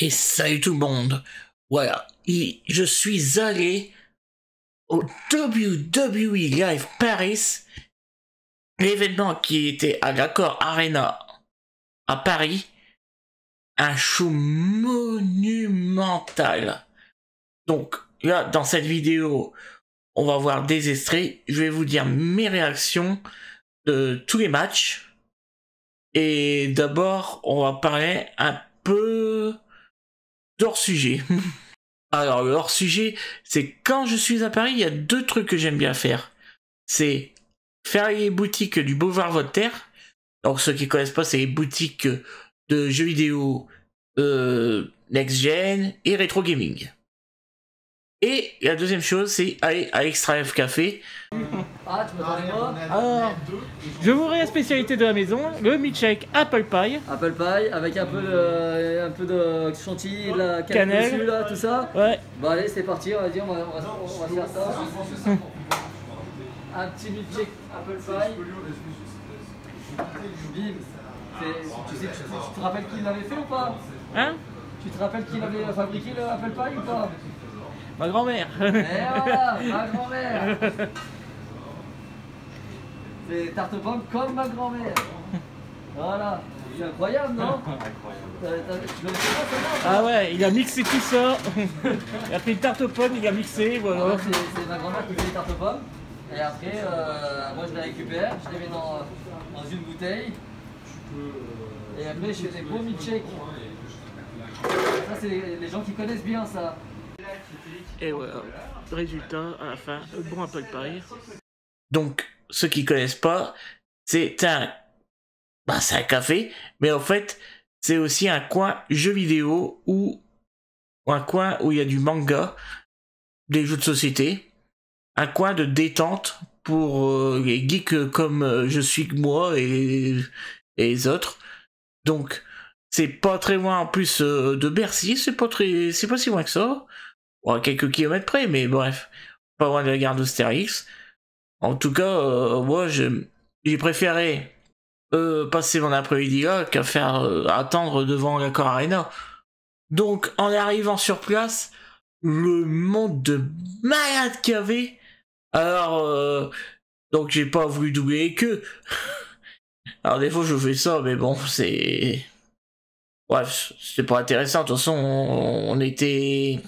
Et salut tout le monde. Voilà, je suis allé au WWE Live Paris, l'événement qui était à l'Accor Arena à Paris, un show monumental. Donc là, dans cette vidéo, on va voir des extraits. Je vais vous dire mes réactions de tous les matchs. Et d'abord, on va parler un peu d'hors sujet. Alors, le hors sujet, c'est quand je suis à Paris, il y a deux trucs que j'aime bien faire. C'est faire les boutiques du Boulevard Voltaire. Donc, ceux qui connaissent pas, c'est les boutiques de jeux vidéo next-gen et rétro gaming. Et la deuxième chose, c'est aller à Extra Life Café. Ah, tu m'attendais pas? Alors, je vous la spécialité de la maison, le milkshake Apple Pie. Apple pie avec un peu de chantilly, de la Cannelle. dessus, là, tout ça. Ouais. Bon allez, c'est parti, on va dire, on va faire ça. Un petit milkshake Apple pie. Bim. Tu te rappelles qui l'avait fait ou pas? Hein? Tu te rappelles qui l'avait fabriqué le Apple pie ou pas? Ma grand-mère. Et voilà, ma grand-mère. C'est tarte aux pommes comme ma grand-mère. Voilà, c'est incroyable, non? Incroyable. Tu le sais pas, ça? Ah ouais, il a mixé tout ça. Il a pris une tarte aux pommes, il a mixé, voilà. C'est ma grand-mère qui fait les tartes aux pommes. Et après, moi je les récupère, je les mets dans une bouteille. Et après, je fais des beaux milkshakes. Ça, c'est les gens qui connaissent bien ça. Et voilà, résultat, à la fin, le bon Apple Pie. Donc, ceux qui connaissent pas, c'est un café, mais en fait, c'est aussi un coin jeux vidéo ou un coin où il y a du manga, des jeux de société, un coin de détente pour les geeks comme je suis moi et les autres. Donc, c'est pas très loin en plus de Bercy, c'est pas si loin que ça. Bon, à quelques kilomètres près, mais bref, pas loin de la gare d'Austerlitz. En tout cas, moi, j'ai préféré passer mon après-midi là qu'à faire attendre devant l'Accor Arena. Donc, en arrivant sur place, le monde de malade qu'il y avait. Alors, donc j'ai pas voulu doubler que. Alors des fois je fais ça, mais bon, c'est... Bref, c'était pas intéressant. De toute façon, on était...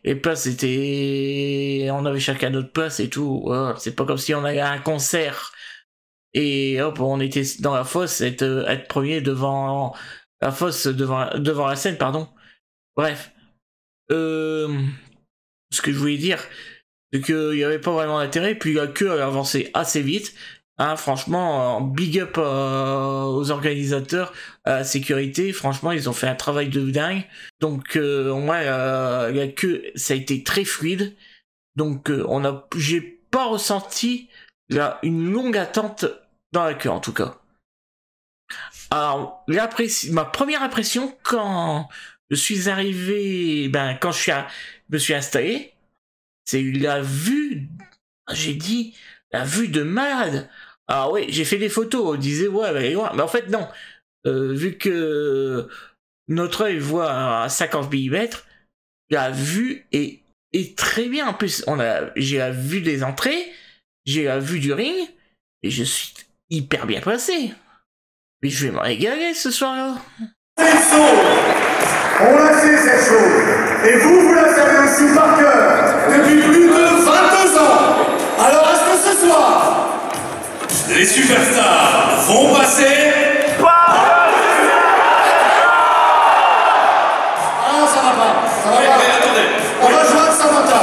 Les places étaient... On avait chacun notre place et tout. Voilà. C'est pas comme si on allait à un concert. Et hop, on était dans la fosse, être premier devant la fosse, devant la scène, pardon. Bref. Ce que je voulais dire, c'est qu'il n'y avait pas vraiment d'intérêt, puis la queue elle avançait assez vite. Hein, franchement, big up aux organisateurs, à la sécurité. Franchement, ils ont fait un travail de dingue. Donc, ouais, la queue, ça a été très fluide. Donc, j'ai pas ressenti une longue attente dans la queue, en tout cas. Alors, ma première impression quand je suis arrivé, quand je me suis installé, c'est la vue, j'ai dit, la vue de malade. Alors oui, j'ai fait des photos, on disait, ouais, elle est loin. Mais en fait, non. Vu que notre œil voit à 50 mm, la vue est très bien. En plus, j'ai la vue des entrées, j'ai la vue du ring, et je suis hyper bien placé. Mais je vais me régaler ce soir-là. On la sait cette chose, et vous la savez aussi par cœur, depuis plus de 22 ans. Alors est-ce que ce soir, les superstars vont passer? Ah, ça va pas, Mais attendez, on va joindre Samantha.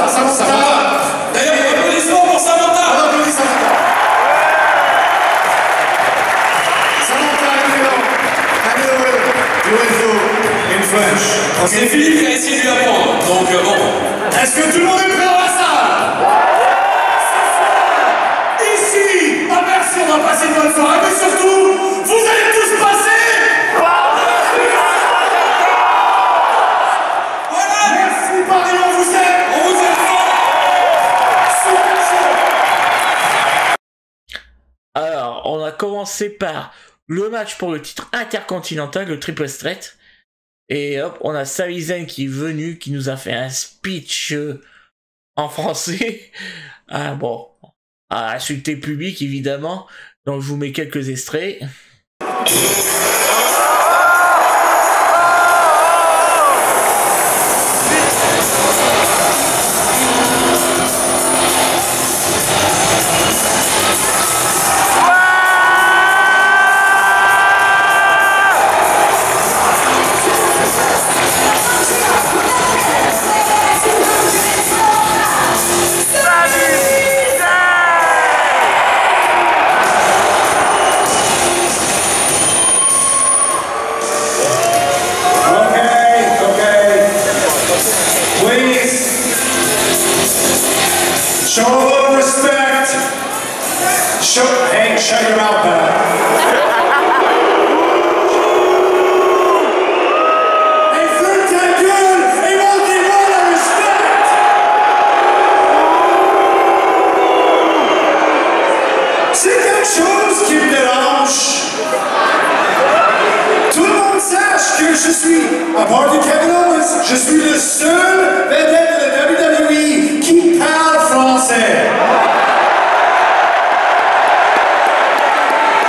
D'ailleurs, applaudissements pour Samantha. On applaudit Samantha. Samantha, du réseau in French. C'est Philippe qui a essayé de lui apprendre, donc bon. Est-ce que tout le monde est prêt dans la salle? Ici, à Bercy, on va passer une bonne soirée, mais surtout, vous allez tous passer. Voilà. Merci Paris, on vous aime. Alors, on a commencé par le match pour le titre intercontinental, le Triple Threat. Et hop, on a Sami Zayn qui est venu, qui nous a fait un speech en français. Ah bon, à insulter le public évidemment. Donc je vous mets quelques extraits. Show a little respect. Hey, shut your mouth back. Hey, ferme ta gueule et montrez-moi le respect. C'est quelque chose qui me dérange. Tout le monde sache que je suis, à part de Kevin Owens, je suis le seul vedette de la WWE qui parle français.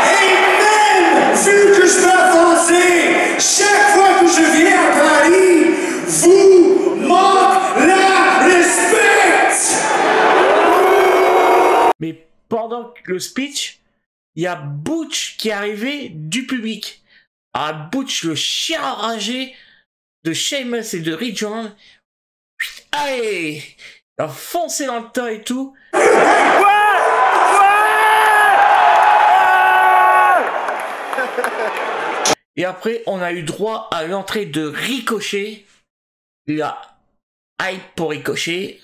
Et même vu que je parle français, chaque fois que je viens à Paris, vous manquez la respect. Mais pendant le speech, il y a Butch qui est arrivé du public. Ah, Butch, le chien enragé de Sheamus et de Rich John. Allez, il a foncé dans le tas et tout. Et après, on a eu droit à l'entrée de Ricochet. La hype pour Ricochet.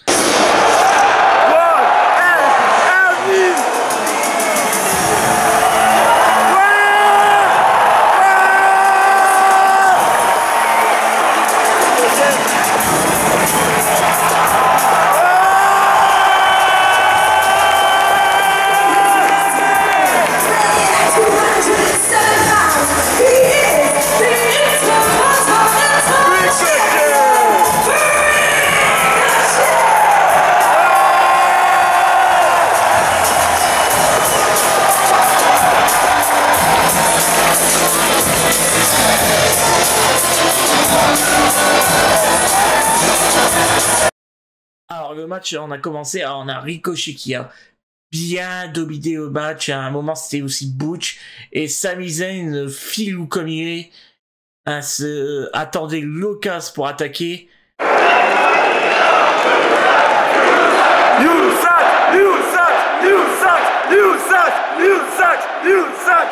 Alors le match, on a commencé, alors on a Ricochet qui a bien dominé le match. À un moment, c'était aussi Butch et Sami Zayn, filou comme il est, attendait l'occasion pour attaquer. You suck! You suck! You suck! You suck! You suck! You suck!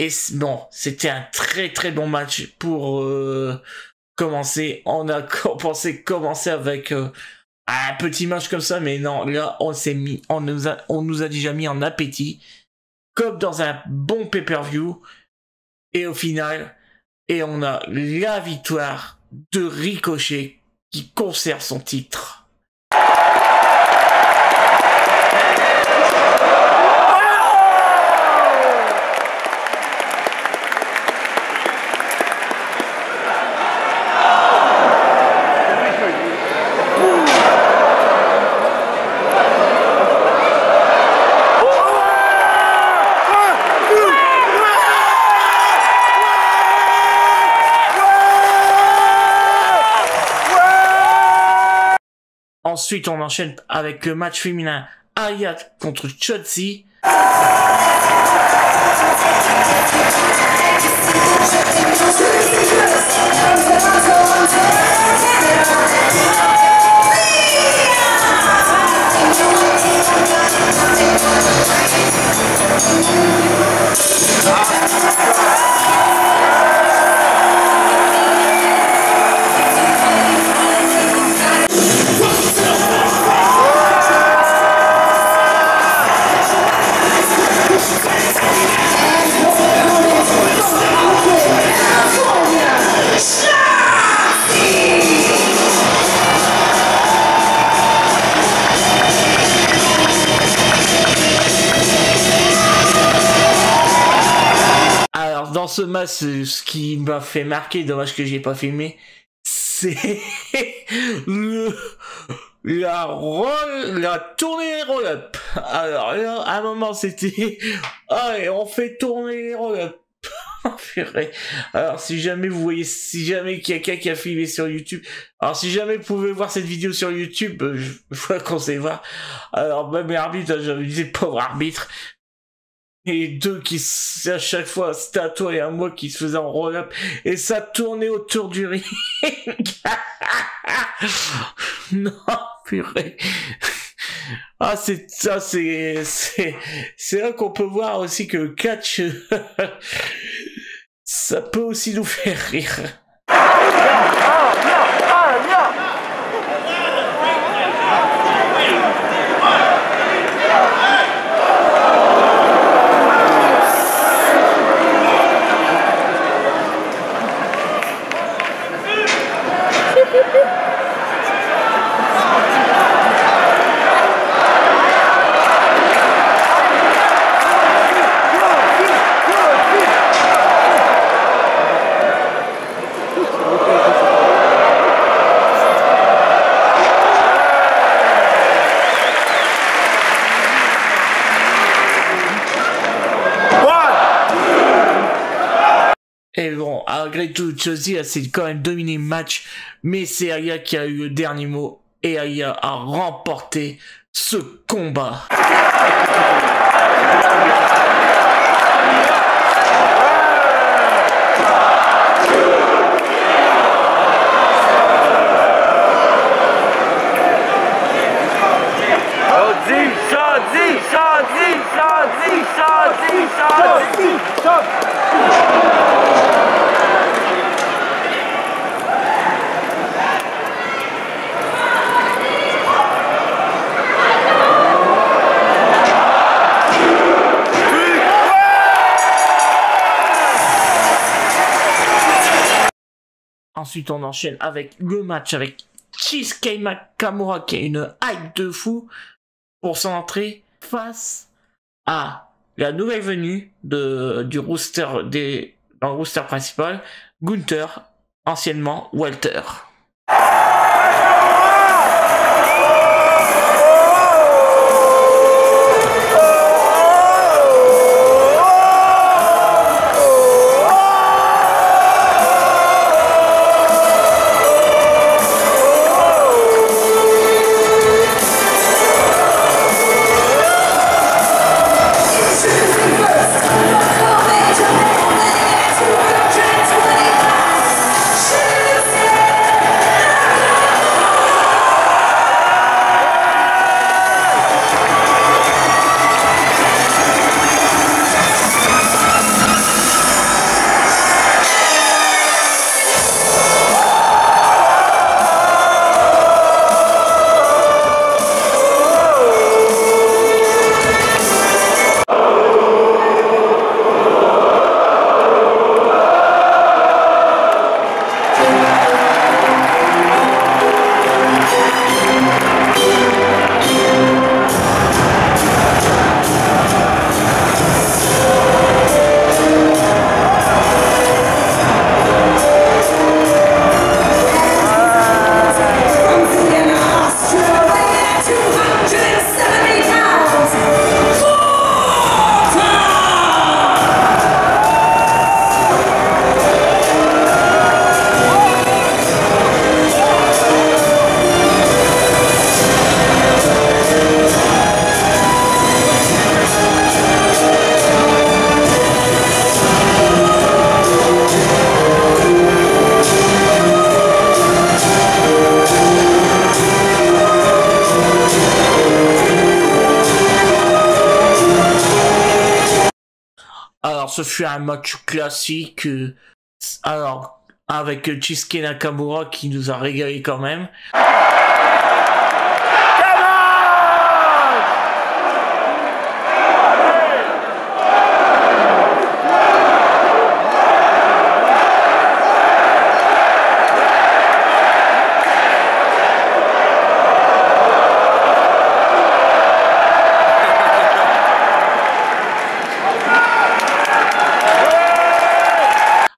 Et bon, c'était un très très bon match pour commencer. On a pensé commencer avec un petit match comme ça, mais non, là on s'est mis, on nous a déjà mis en appétit, comme dans un bon pay-per-view. Et au final, on a la victoire de Ricochet qui conserve son titre. Ensuite, on enchaîne avec le match féminin Aya contre Chotzi. Alors, dans ce match, ce qui m'a fait marquer, dommage que j'ai pas filmé, c'est la tournée roll-up. Alors là, à un moment, c'était, allez, on fait tourner les roll-up. Alors, si jamais vous voyez, si jamais quelqu'un qui a filmé sur YouTube, alors si jamais vous pouvez voir cette vidéo sur YouTube, je vous conseille de voir. Alors, même l'arbitre, je me disais, pauvre arbitre. Et deux qui, à chaque fois, c'était à toi et à moi qui se faisaient en roll-up, et ça tournait autour du ring. Non, purée. Ah, c'est là qu'on peut voir aussi que le catch, ça peut aussi nous faire rire. Et bon, malgré tout, Chelsea a quand même dominé le match, mais c'est Aya qui a eu le dernier mot, et Aya a remporté ce combat. Ensuite, on enchaîne avec le match avec Shinsuke Nakamura qui a une hype de fou pour son entrée face à la nouvelle venue du roster dans le roster principal, Gunther, anciennement Walter. Alors, ce fut un match classique. Alors, avec Shinsuke Nakamura qui nous a régalé quand même.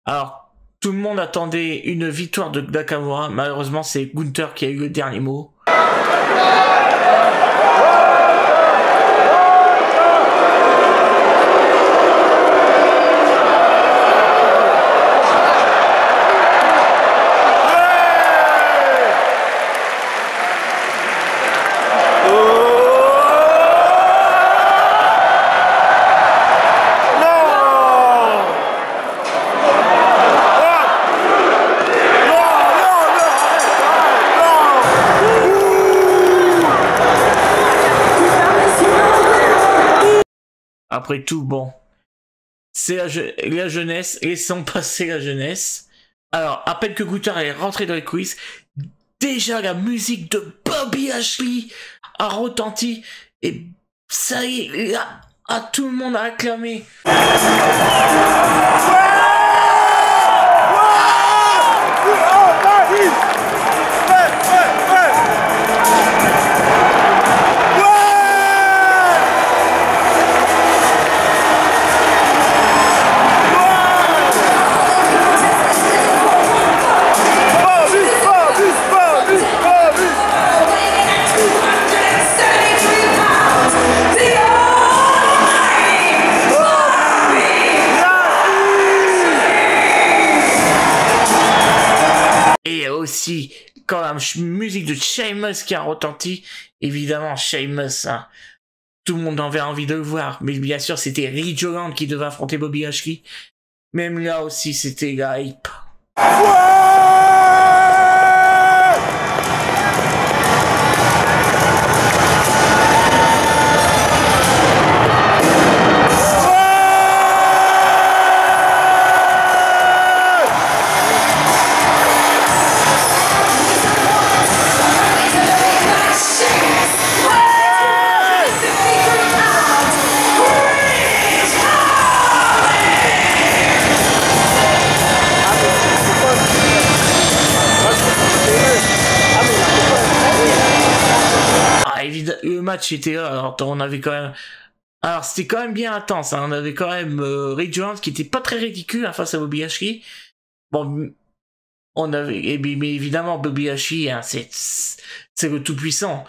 Alors, tout le monde attendait une victoire de Nakamura. Malheureusement, c'est Gunther qui a eu le dernier mot. Après tout, bon, c'est la jeunesse, laissons passer la jeunesse. Alors, à peine que Gunther est rentré dans les coulisses, déjà la musique de Bobby Lashley a retenti, et ça y est, là, tout le monde a acclamé. Et aussi, quand la musique de Sheamus qui a retenti, évidemment, Sheamus, hein, tout le monde avait envie de le voir, mais bien sûr, c'était Ridge Holland qui devait affronter Bobby Lashley. Même là aussi, c'était la hype. Le match était là, alors on avait quand même... Alors c'était quand même bien intense, hein. On avait quand même Ridge Holland qui était pas très ridicule hein, face à Bobby Lashley. Bon, on avait... Mais évidemment, Bobby Lashley, hein, c'est le tout-puissant.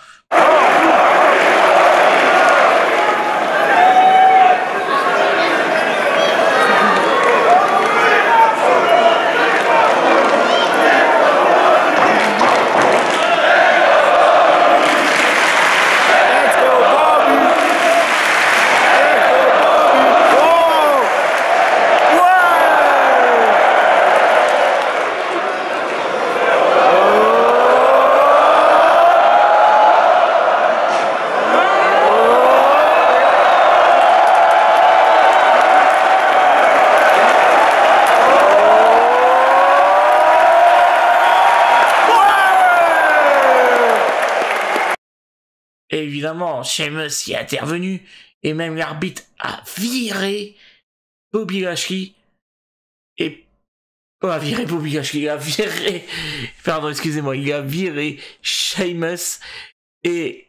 Et évidemment, Sheamus y est intervenu, et même l'arbitre a viré Bobby Lashley, et... Oh, a viré Bobby Lashley, il a viré... Pardon, excusez-moi, il a viré Sheamus, et...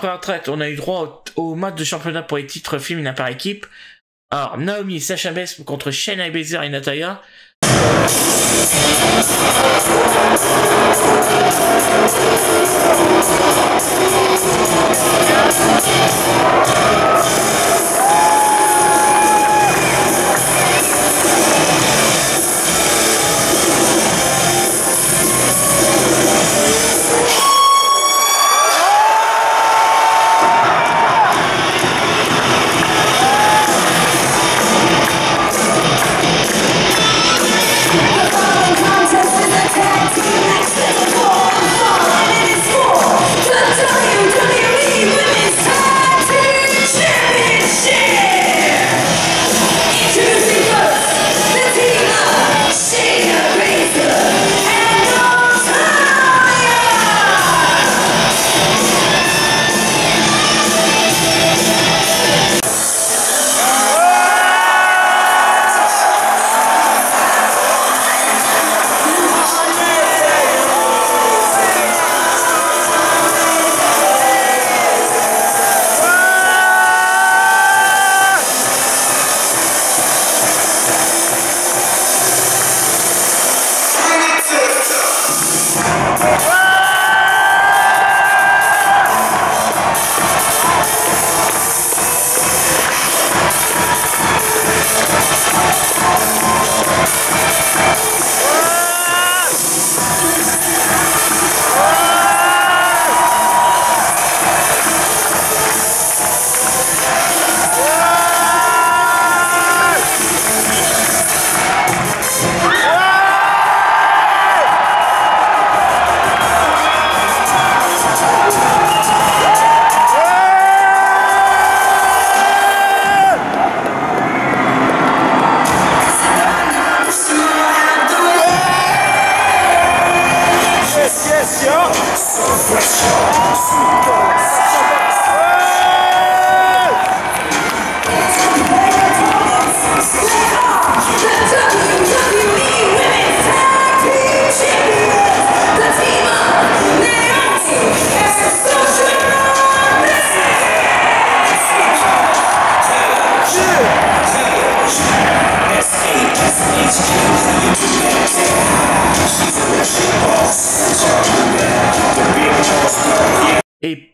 après la retraite, on a eu droit au match de championnat pour les titres féminins par équipe. Alors, Naomi et Sasha Banks contre Shayna Baszler et Natalya. Et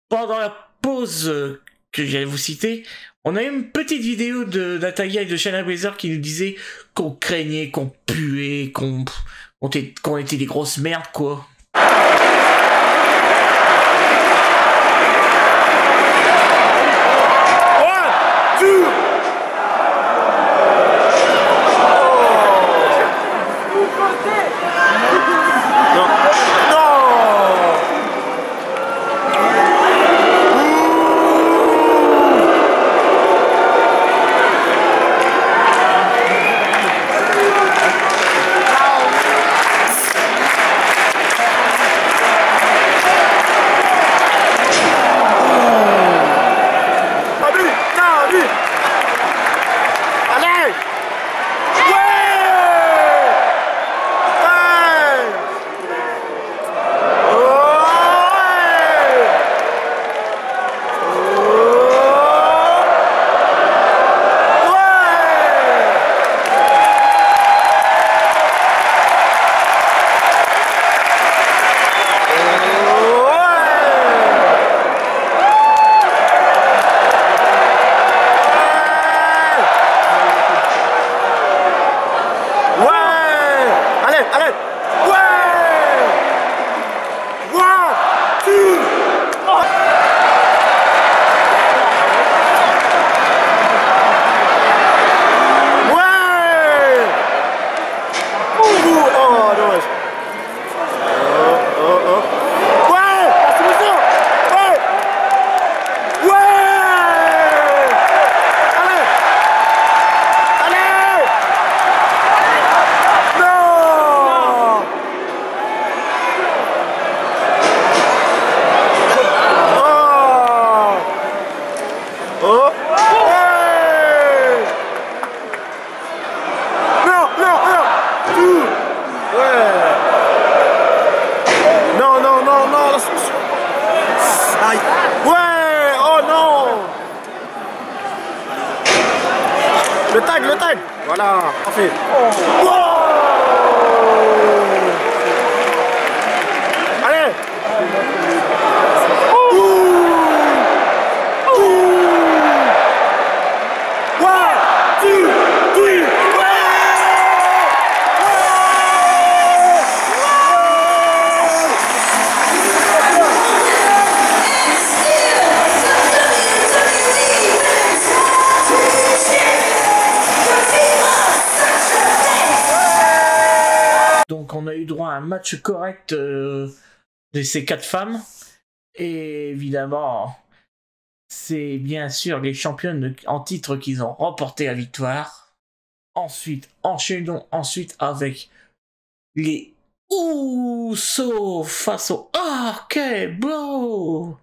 pendant la pause que j'allais vous citer, on a eu une petite vidéo de Natalya et de Shayna Baszler qui nous disait qu'on craignait, qu'on puait, qu'on était des grosses merdes, quoi. Voilà, parfait. Wow. Allez. Donc on a eu droit à un match correct de ces 4 femmes. Et évidemment, c'est bien sûr les championnes en titre qui ont remporté la victoire. Ensuite, enchaînons avec les Usos face au RK Bro.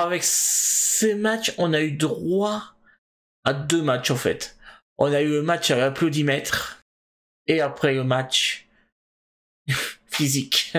Avec ces matchs, on a eu droit à 2 matchs en fait. On a eu le match à l'applaudimètre et après le match physique.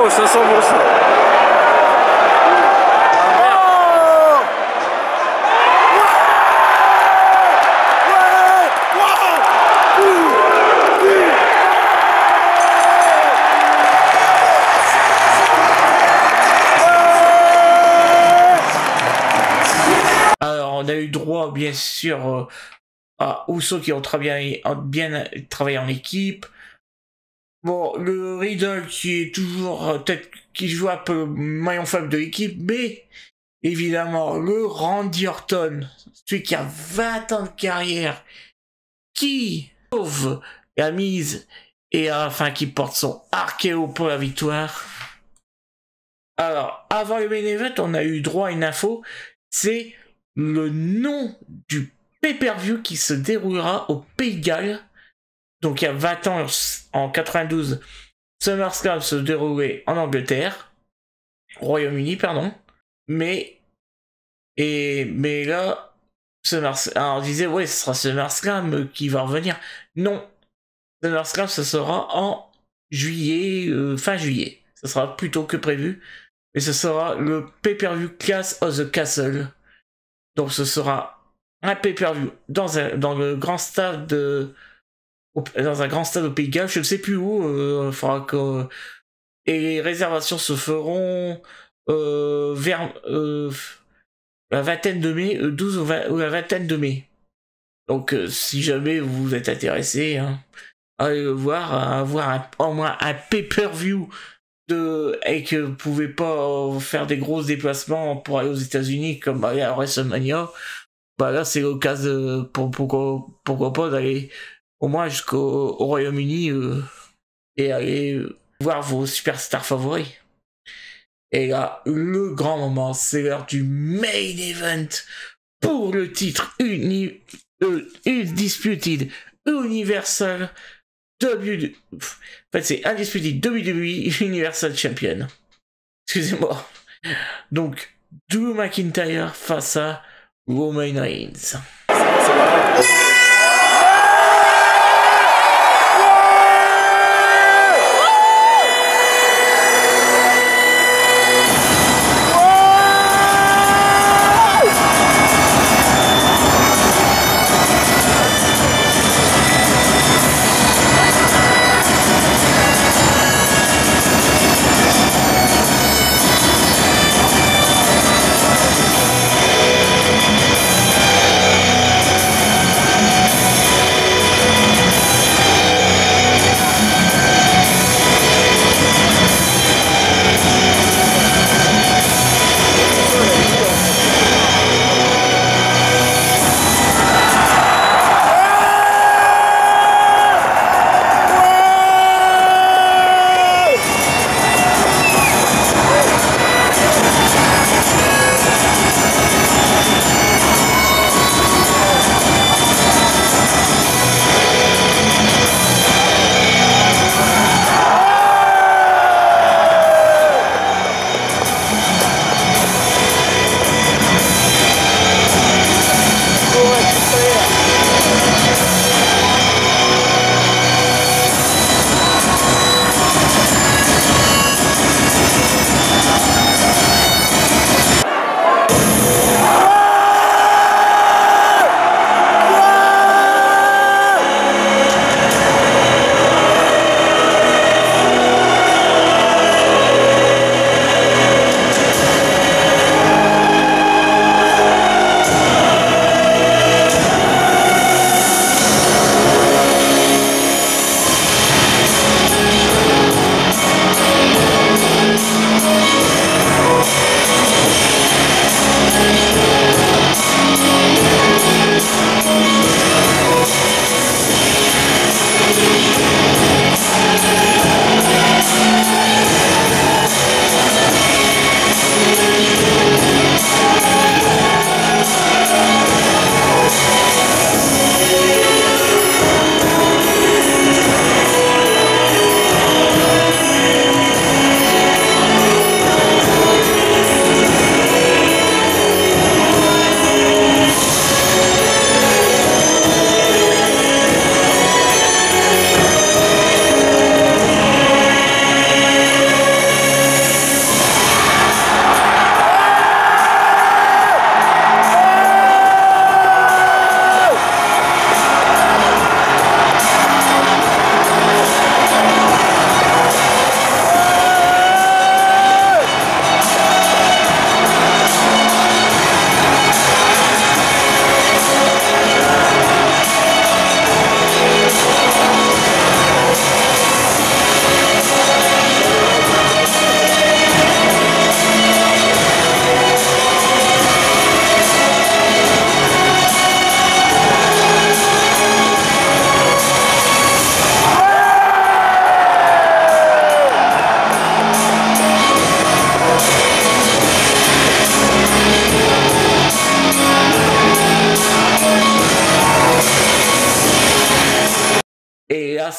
Ça sent bon ça. on a eu droit, bien sûr, à Usos qui ont bien travaillé en équipe. Bon, le Riddle qui est toujours, peut-être, qui joue un peu maillon faible de l'équipe, mais évidemment, le Randy Orton, celui qui a 20 ans de carrière, qui sauve la mise et enfin qui porte son RKO pour la victoire. Alors, avant le main event, on a eu droit à une info, c'est le nom du pay-per-view qui se déroulera au Pays de Galles. Donc il y a 20 ans, en 92, SummerSlam se déroulait en Angleterre, Royaume-Uni, pardon. Mais là, alors on disait, ouais, ce sera SummerSlam qui va revenir. Non, SummerSlam, ce sera en juillet, fin juillet. Ce sera plus tôt que prévu. Mais ce sera le pay-per-view Clash of the Castle. Donc ce sera un pay-per-view dans le grand stade dans un grand stade au Pays de Galles, je ne sais plus où, et les réservations se feront vers la vingtaine de mai, 12 ou la vingtaine de mai. Donc si jamais vous êtes intéressé, hein, allez le voir, avoir au moins un pay-per-view et que vous pouvez pas faire des gros déplacements pour aller aux États-Unis comme aller à WrestleMania, bah là c'est l'occasion pourquoi pas d'aller au moins jusqu'au Royaume-Uni et aller voir vos superstars favoris. Et là, le grand moment, c'est l'heure du main event pour le titre Undisputed Universal en fait, c'est Undisputed WWE Universal Champion. Excusez-moi. Donc, Drew McIntyre face à Roman Reigns.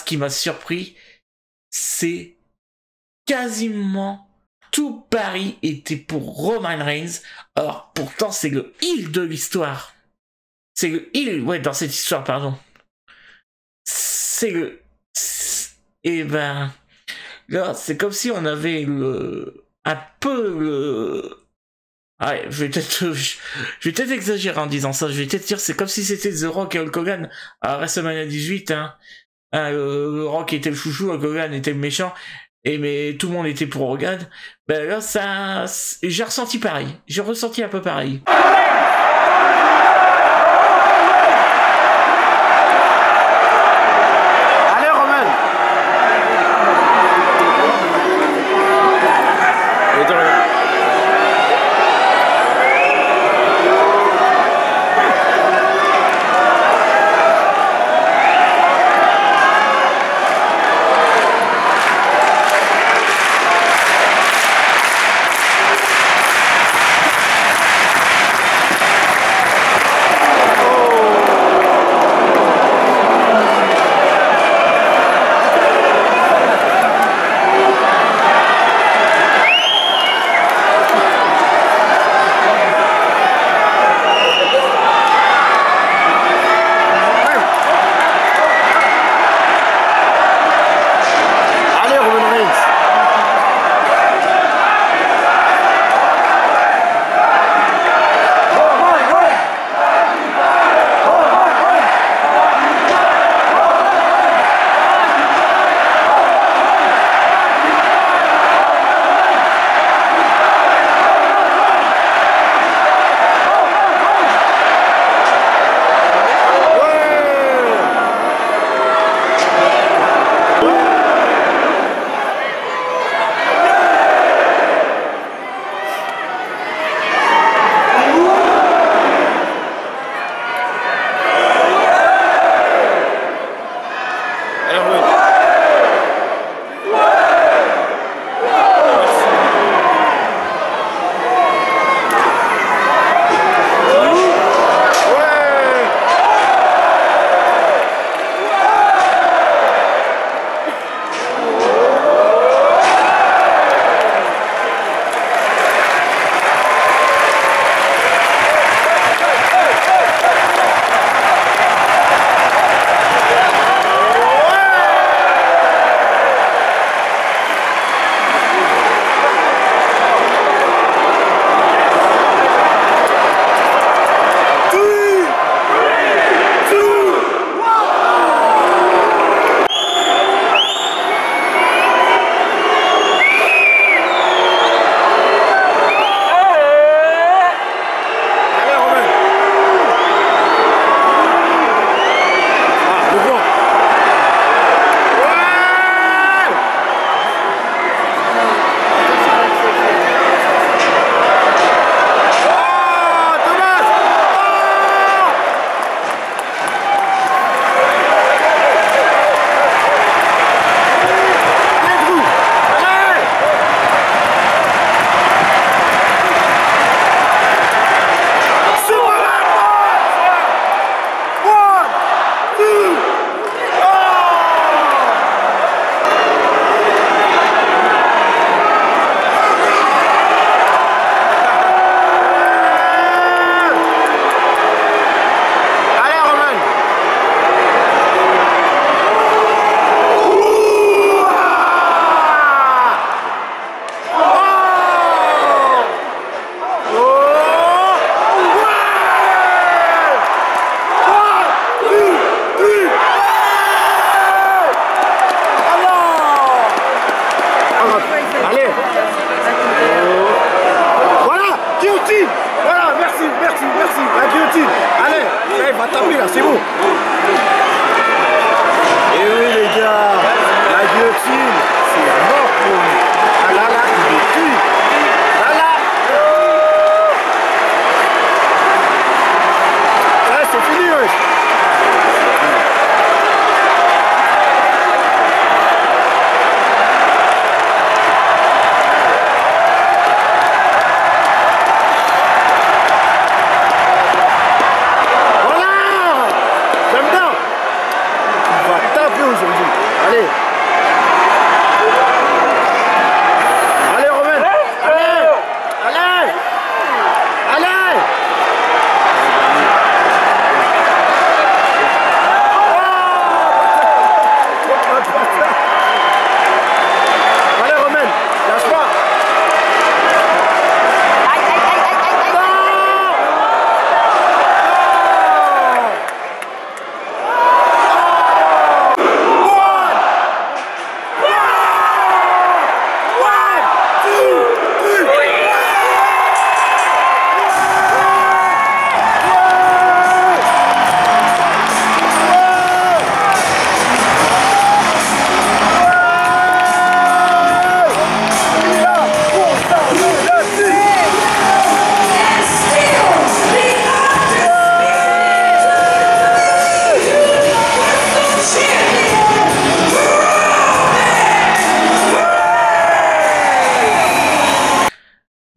qui m'a surpris, c'est quasiment tout Paris était pour Roman Reigns. Alors pourtant c'est le heel de l'histoire. C'est le heel, ouais, dans cette histoire, pardon. C'est le... Et ben... Là, c'est comme si on avait un peu le... Ouais, je vais peut-être exagérer en disant ça. Je vais peut-être dire c'est comme si c'était The Rock et Hulk Hogan à WrestleMania 18. Hein. Le Rock était le chouchou, Hulk Hogan était le méchant. Mais tout le monde était pour Hogan. Ben là, ça... J'ai ressenti pareil. J'ai ressenti un peu pareil.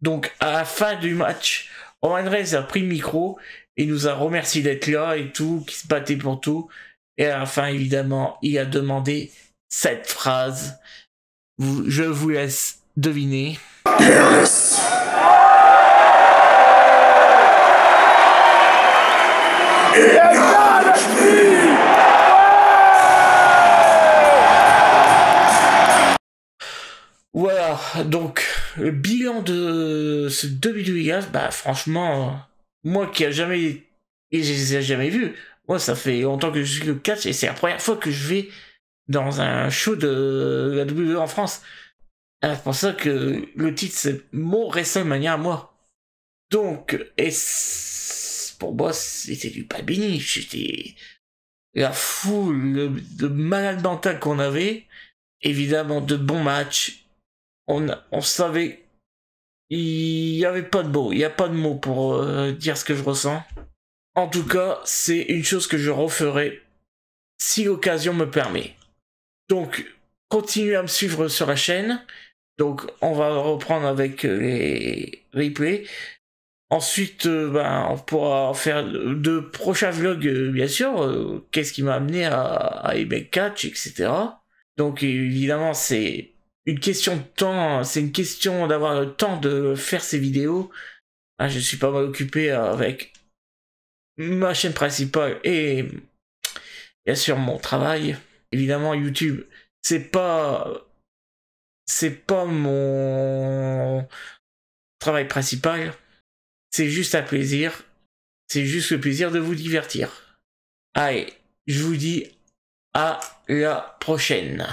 Donc à la fin du match, Andrés a pris le micro et nous a remercié d'être là et tout, qui se battait pour tout. Et à la fin, évidemment, il a demandé cette phrase. Je vous laisse deviner. Voilà, donc le bilan de ce WWE, bah franchement, moi qui a jamais, et je les ai jamais vus, moi ça fait longtemps que je suis le catch et c'est la première fois que je vais dans un show de la WWE en France. C'est pour ça que le titre c'est mon WrestleMania à moi. Donc, pour moi c'était du pas béni, c'était la foule de malade mental qu'on avait, évidemment de bons matchs. On savait, il n'y avait pas de mots, il n'y a pas de mots pour dire ce que je ressens. En tout cas, c'est une chose que je referai si l'occasion me permet. Donc, continuez à me suivre sur la chaîne. Donc, on va reprendre avec les replays. Ensuite, on pourra faire de prochains vlogs, bien sûr. Qu'est-ce qui m'a amené à aimer catch, etc. Donc, évidemment, c'est une question de temps, c'est une question d'avoir le temps de faire ces vidéos. Je suis pas mal occupé avec ma chaîne principale et bien sûr mon travail. Évidemment YouTube, c'est pas mon travail principal. C'est juste un plaisir. C'est juste le plaisir de vous divertir. Allez, je vous dis à la prochaine.